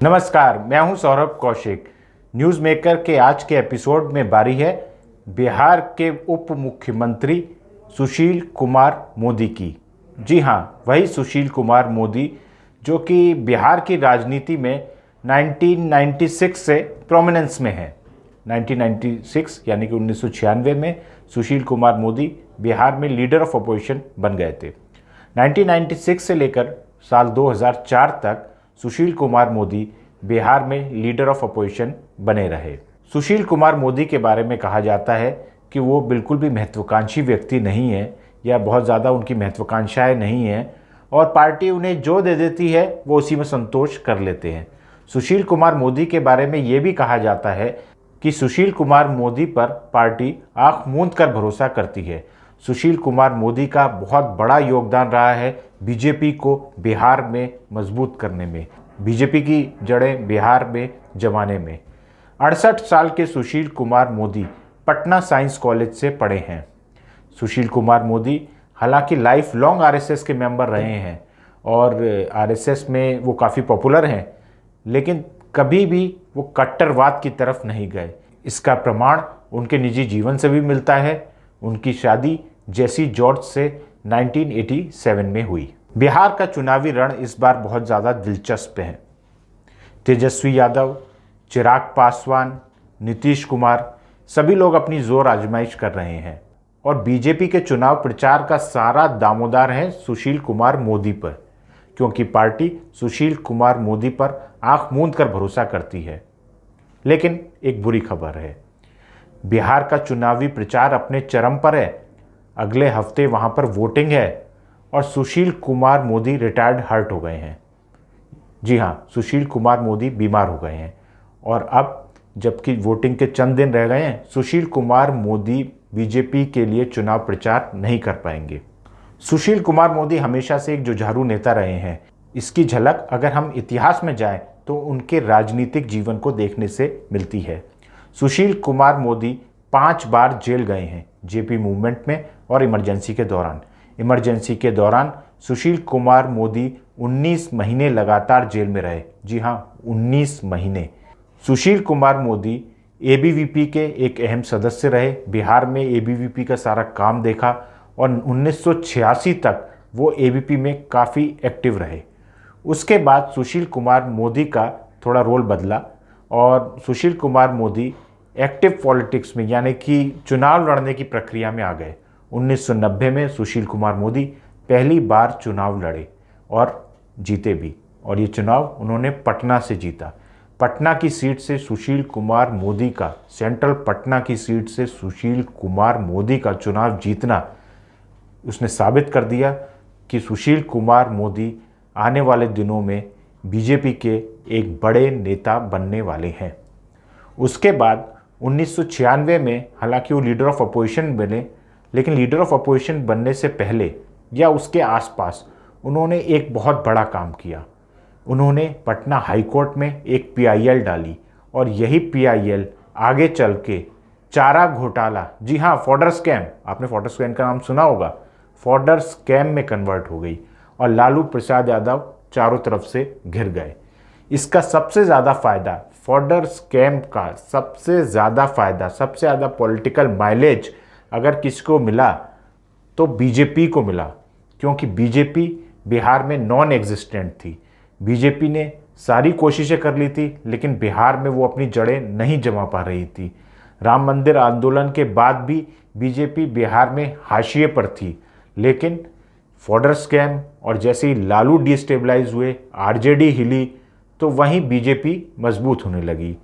नमस्कार, मैं हूं सौरभ कौशिक। न्यूज़ मेकर के आज के एपिसोड में बारी है बिहार के उप मुख्यमंत्री सुशील कुमार मोदी की। जी हां, वही सुशील कुमार मोदी जो कि बिहार की राजनीति में 1996 से प्रोमिनेंस में है। 1996 यानी कि 1996 में सुशील कुमार मोदी बिहार में लीडर ऑफ अपोजिशन बन गए थे। 1996 से लेकर साल 2004 तक सुशील कुमार मोदी बिहार में लीडर ऑफ अपोजिशन बने रहे। सुशील कुमार मोदी के बारे में कहा जाता है कि वो बिल्कुल भी महत्वाकांक्षी व्यक्ति नहीं है या बहुत ज़्यादा उनकी महत्वाकांक्षाएं नहीं हैं और पार्टी उन्हें जो दे देती है वो उसी में संतोष कर लेते हैं। सुशील कुमार मोदी के बारे में ये भी कहा जाता है कि सुशील कुमार मोदी पर पार्टी आंख मूंद कर भरोसा करती है। सुशील कुमार मोदी का बहुत बड़ा योगदान रहा है बीजेपी को बिहार में मजबूत करने में, बीजेपी की जड़ें बिहार में जमाने में। 68 साल के सुशील कुमार मोदी पटना साइंस कॉलेज से पढ़े हैं। सुशील कुमार मोदी हालांकि लाइफ लॉन्ग आरएसएस के मेंबर रहे हैं और आरएसएस में वो काफ़ी पॉपुलर हैं, लेकिन कभी भी वो कट्टरवाद की तरफ नहीं गए। इसका प्रमाण उनके निजी जीवन से भी मिलता है। उनकी शादी जेसी जॉर्ज से 1987 में हुई। बिहार का चुनावी रण इस बार बहुत ज़्यादा दिलचस्प है। तेजस्वी यादव, चिराग पासवान, नीतीश कुमार सभी लोग अपनी जोर आजमाइश कर रहे हैं और बीजेपी के चुनाव प्रचार का सारा दामोदार है सुशील कुमार मोदी पर, क्योंकि पार्टी सुशील कुमार मोदी पर आंख मूंद कर भरोसा करती है। लेकिन एक बुरी खबर है, बिहार का चुनावी प्रचार अपने चरम पर है। अगले हफ्ते वहां पर वोटिंग है और सुशील कुमार मोदी रिटायर्ड हार्ट हो गए हैं। जी हाँ, सुशील कुमार मोदी बीमार हो गए हैं और अब जबकि वोटिंग के चंद दिन रह गए हैं, सुशील कुमार मोदी बीजेपी के लिए चुनाव प्रचार नहीं कर पाएंगे। सुशील कुमार मोदी हमेशा से एक जुझारू नेता रहे हैं। इसकी झलक अगर हम इतिहास में जाएं तो उनके राजनीतिक जीवन को देखने से मिलती है। सुशील कुमार मोदी 5 बार जेल गए हैं, जेपी मूवमेंट में और इमरजेंसी के दौरान। इमरजेंसी के दौरान सुशील कुमार मोदी 19 महीने लगातार जेल में रहे। जी हाँ, 19 महीने। सुशील कुमार मोदी एबीवीपी के एक अहम सदस्य रहे। बिहार में एबीवीपी का सारा काम देखा और 1986 तक वो एबीवीपी में काफ़ी एक्टिव रहे। उसके बाद सुशील कुमार मोदी का थोड़ा रोल बदला और सुशील कुमार मोदी एक्टिव पॉलिटिक्स में यानी कि चुनाव लड़ने की प्रक्रिया में आ गए। 1990 में सुशील कुमार मोदी पहली बार चुनाव लड़े और जीते भी, और ये चुनाव उन्होंने पटना से जीता। पटना की सीट से सुशील कुमार मोदी का, सेंट्रल पटना की सीट से सुशील कुमार मोदी का चुनाव जीतना उसने साबित कर दिया कि सुशील कुमार मोदी आने वाले दिनों में बीजेपी के एक बड़े नेता बनने वाले हैं। उसके बाद 1996 में हालांकि वो लीडर ऑफ अपोजिशन बने, लेकिन लीडर ऑफ अपोजिशन बनने से पहले या उसके आसपास उन्होंने एक बहुत बड़ा काम किया। उन्होंने पटना हाई कोर्ट में एक पीआईएल डाली और यही पीआईएल आगे चल के चारा घोटाला, जी हाँ, फॉडर स्कैम, आपने फॉडर स्कैम का नाम सुना होगा, फॉडर स्कैम में कन्वर्ट हो गई और लालू प्रसाद यादव चारों तरफ से घिर गए। इसका सबसे ज़्यादा फ़ायदा, फॉडर स्कैम का सबसे ज़्यादा फ़ायदा, सबसे ज़्यादा पॉलिटिकल माइलेज अगर किसको मिला तो बीजेपी को मिला, क्योंकि बीजेपी बिहार में नॉन एग्जिस्टेंट थी। बीजेपी ने सारी कोशिशें कर ली थी लेकिन बिहार में वो अपनी जड़ें नहीं जमा पा रही थी। राम मंदिर आंदोलन के बाद भी बीजेपी बिहार में हाशिए पर थी, लेकिन फॉडर स्कैम और जैसे ही लालू डिस्टेबलाइज हुए, आरजेडी हिली, तो वहीं बीजेपी मजबूत होने लगी।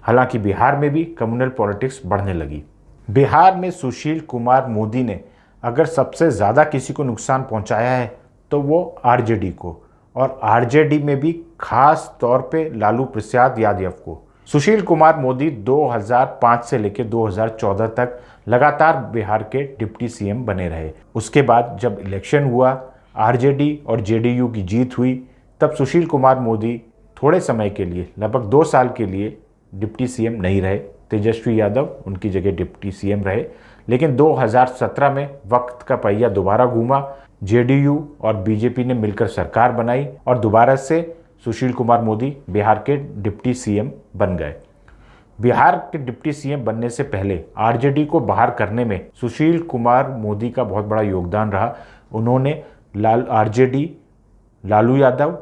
हालांकि बिहार में भी कम्युनल पॉलिटिक्स बढ़ने लगी। बिहार में सुशील कुमार मोदी ने अगर सबसे ज़्यादा किसी को नुकसान पहुंचाया है तो वो आरजेडी को, और आरजेडी में भी खास तौर पे लालू प्रसाद यादव को। सुशील कुमार मोदी 2005 से लेकर 2014 तक लगातार बिहार के डिप्टी सीएम बने रहे। उसके बाद जब इलेक्शन हुआ, आरजेडी और जेडीयू की जीत हुई, तब सुशील कुमार मोदी थोड़े समय के लिए, लगभग 2 साल के लिए डिप्टी सीएम नहीं रहे। तेजस्वी यादव उनकी जगह डिप्टी सीएम रहे। लेकिन 2017 में वक्त का पहिया दोबारा घूमा, जेडीयू और बीजेपी ने मिलकर सरकार बनाई और दोबारा से सुशील कुमार मोदी बिहार के डिप्टी सीएम बन गए। बिहार के डिप्टी सीएम बनने से पहले आरजेडी को बाहर करने में सुशील कुमार मोदी का बहुत बड़ा योगदान रहा। उन्होंने आरजेडी, लालू यादव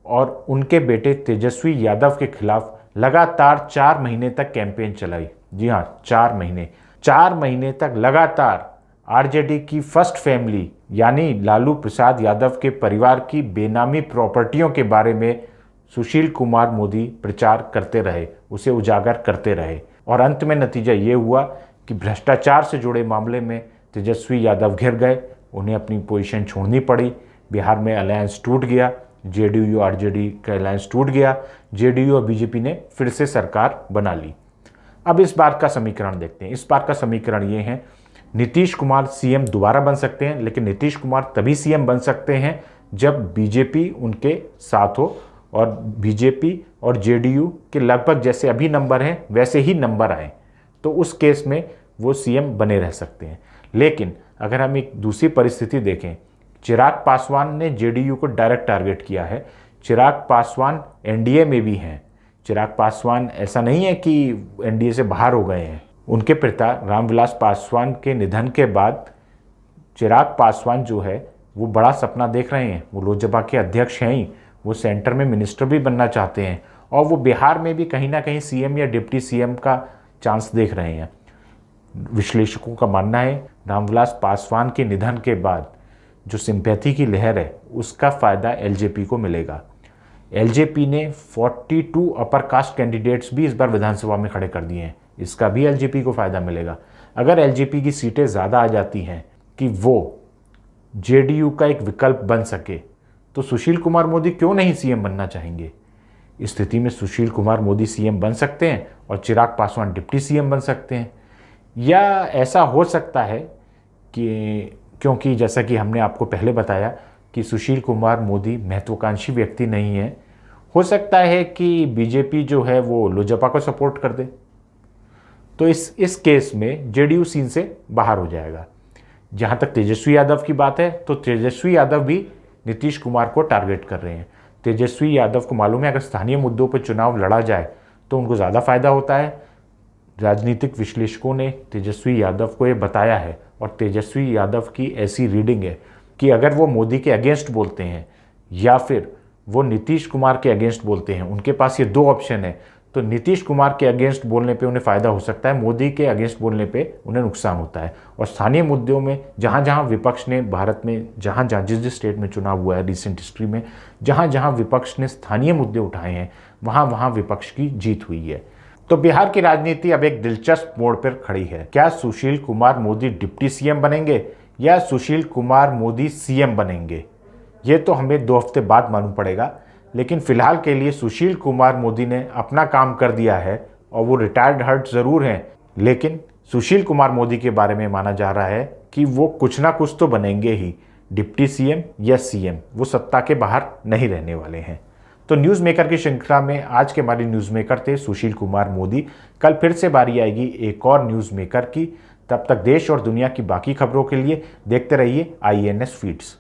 और उनके बेटे तेजस्वी यादव के खिलाफ लगातार 4 महीने तक कैंपेन चलाई। जी हाँ, 4 महीने तक लगातार आरजेडी की फर्स्ट फैमिली यानी लालू प्रसाद यादव के परिवार की बेनामी प्रॉपर्टियों के बारे में सुशील कुमार मोदी प्रचार करते रहे, उसे उजागर करते रहे और अंत में नतीजा ये हुआ कि भ्रष्टाचार से जुड़े मामले में तेजस्वी यादव घिर गए, उन्हें अपनी पोजीशन छोड़नी पड़ी। बिहार में अलायंस टूट गया, जेडीयू आरजेडी का अलायंस टूट गया, जेडीयू और बीजेपी ने फिर से सरकार बना ली। अब इस बार का समीकरण देखते हैं। इस बार का समीकरण ये है, नीतीश कुमार सीएम दोबारा बन सकते हैं, लेकिन नीतीश कुमार तभी सीएम बन सकते हैं जब बीजेपी उनके साथ हो और बीजेपी और जेडीयू के लगभग जैसे अभी नंबर हैं वैसे ही नंबर आए, तो उस केस में वो सीएम बने रह सकते हैं। लेकिन अगर हम एक दूसरी परिस्थिति देखें, चिराग पासवान ने जेडीयू को डायरेक्ट टारगेट किया है। चिराग पासवान एनडीए में भी हैं। चिराग पासवान ऐसा नहीं है कि एनडीए से बाहर हो गए हैं। उनके पिता रामविलास पासवान के निधन के बाद चिराग पासवान जो है वो बड़ा सपना देख रहे हैं। वो लोकसभा के अध्यक्ष हैं ही, वो सेंटर में मिनिस्टर भी बनना चाहते हैं और वो बिहार में भी कहीं ना कहीं सीएम या डिप्टी सीएम का चांस देख रहे हैं। विश्लेषकों का मानना है रामविलास पासवान के निधन के बाद जो सिंपैथी की लहर है उसका फ़ायदा एलजेपी को मिलेगा। एलजेपी ने 42 अपर कास्ट कैंडिडेट्स भी इस बार विधानसभा में खड़े कर दिए हैं, इसका भी एलजेपी को फ़ायदा मिलेगा। अगर एलजेपी की सीटें ज़्यादा आ जाती हैं कि वो जेडीयू का एक विकल्प बन सके, तो सुशील कुमार मोदी क्यों नहीं सीएम बनना चाहेंगे। इस स्थिति में सुशील कुमार मोदी सीएम बन सकते हैं और चिराग पासवान डिप्टी सीएम बन सकते हैं। या ऐसा हो सकता है कि क्योंकि जैसा कि हमने आपको पहले बताया कि सुशील कुमार मोदी महत्वाकांक्षी व्यक्ति नहीं है, हो सकता है कि बीजेपी जो है वो लोजपा को सपोर्ट कर दे, तो इस केस में जेडीयू सीन से बाहर हो जाएगा। जहाँ तक तेजस्वी यादव की बात है, तो तेजस्वी यादव भी नीतीश कुमार को टारगेट कर रहे हैं। तेजस्वी यादव को मालूम है अगर स्थानीय मुद्दों पर चुनाव लड़ा जाए तो उनको ज़्यादा फायदा होता है। राजनीतिक विश्लेषकों ने तेजस्वी यादव को ये बताया है और तेजस्वी यादव की ऐसी रीडिंग है कि अगर वो मोदी के अगेंस्ट बोलते हैं या फिर वो नीतीश कुमार के अगेंस्ट बोलते हैं, उनके पास ये 2 ऑप्शन है। तो नीतीश कुमार के अगेंस्ट बोलने पे उन्हें फ़ायदा हो सकता है, मोदी के अगेंस्ट बोलने पे उन्हें नुकसान होता है। और स्थानीय मुद्दों में जहाँ जहाँ विपक्ष ने भारत में जहाँ जहाँ जिस स्टेट में चुनाव हुआ है रिसेंट हिस्ट्री में, जहाँ जहाँ विपक्ष ने स्थानीय मुद्दे उठाए हैं वहाँ वहाँ विपक्ष की जीत हुई है। तो बिहार की राजनीति अब एक दिलचस्प मोड़ पर खड़ी है। क्या सुशील कुमार मोदी डिप्टी सीएम बनेंगे या सुशील कुमार मोदी सीएम बनेंगे, ये तो हमें 2 हफ्ते बाद मालूम पड़ेगा। लेकिन फिलहाल के लिए सुशील कुमार मोदी ने अपना काम कर दिया है और वो रिटायर्ड हर्ट ज़रूर हैं, लेकिन सुशील कुमार मोदी के बारे में माना जा रहा है कि वो कुछ ना कुछ तो बनेंगे ही, डिप्टी सीएम या सीएम, वो सत्ता के बाहर नहीं रहने वाले हैं। तो न्यूज़ मेकर की श्रृंखला में आज के हमारे न्यूज़ मेकर थे सुशील कुमार मोदी। कल फिर से बारी आएगी एक और न्यूज़ मेकर की। तब तक देश और दुनिया की बाकी खबरों के लिए देखते रहिए IANS फीड्स।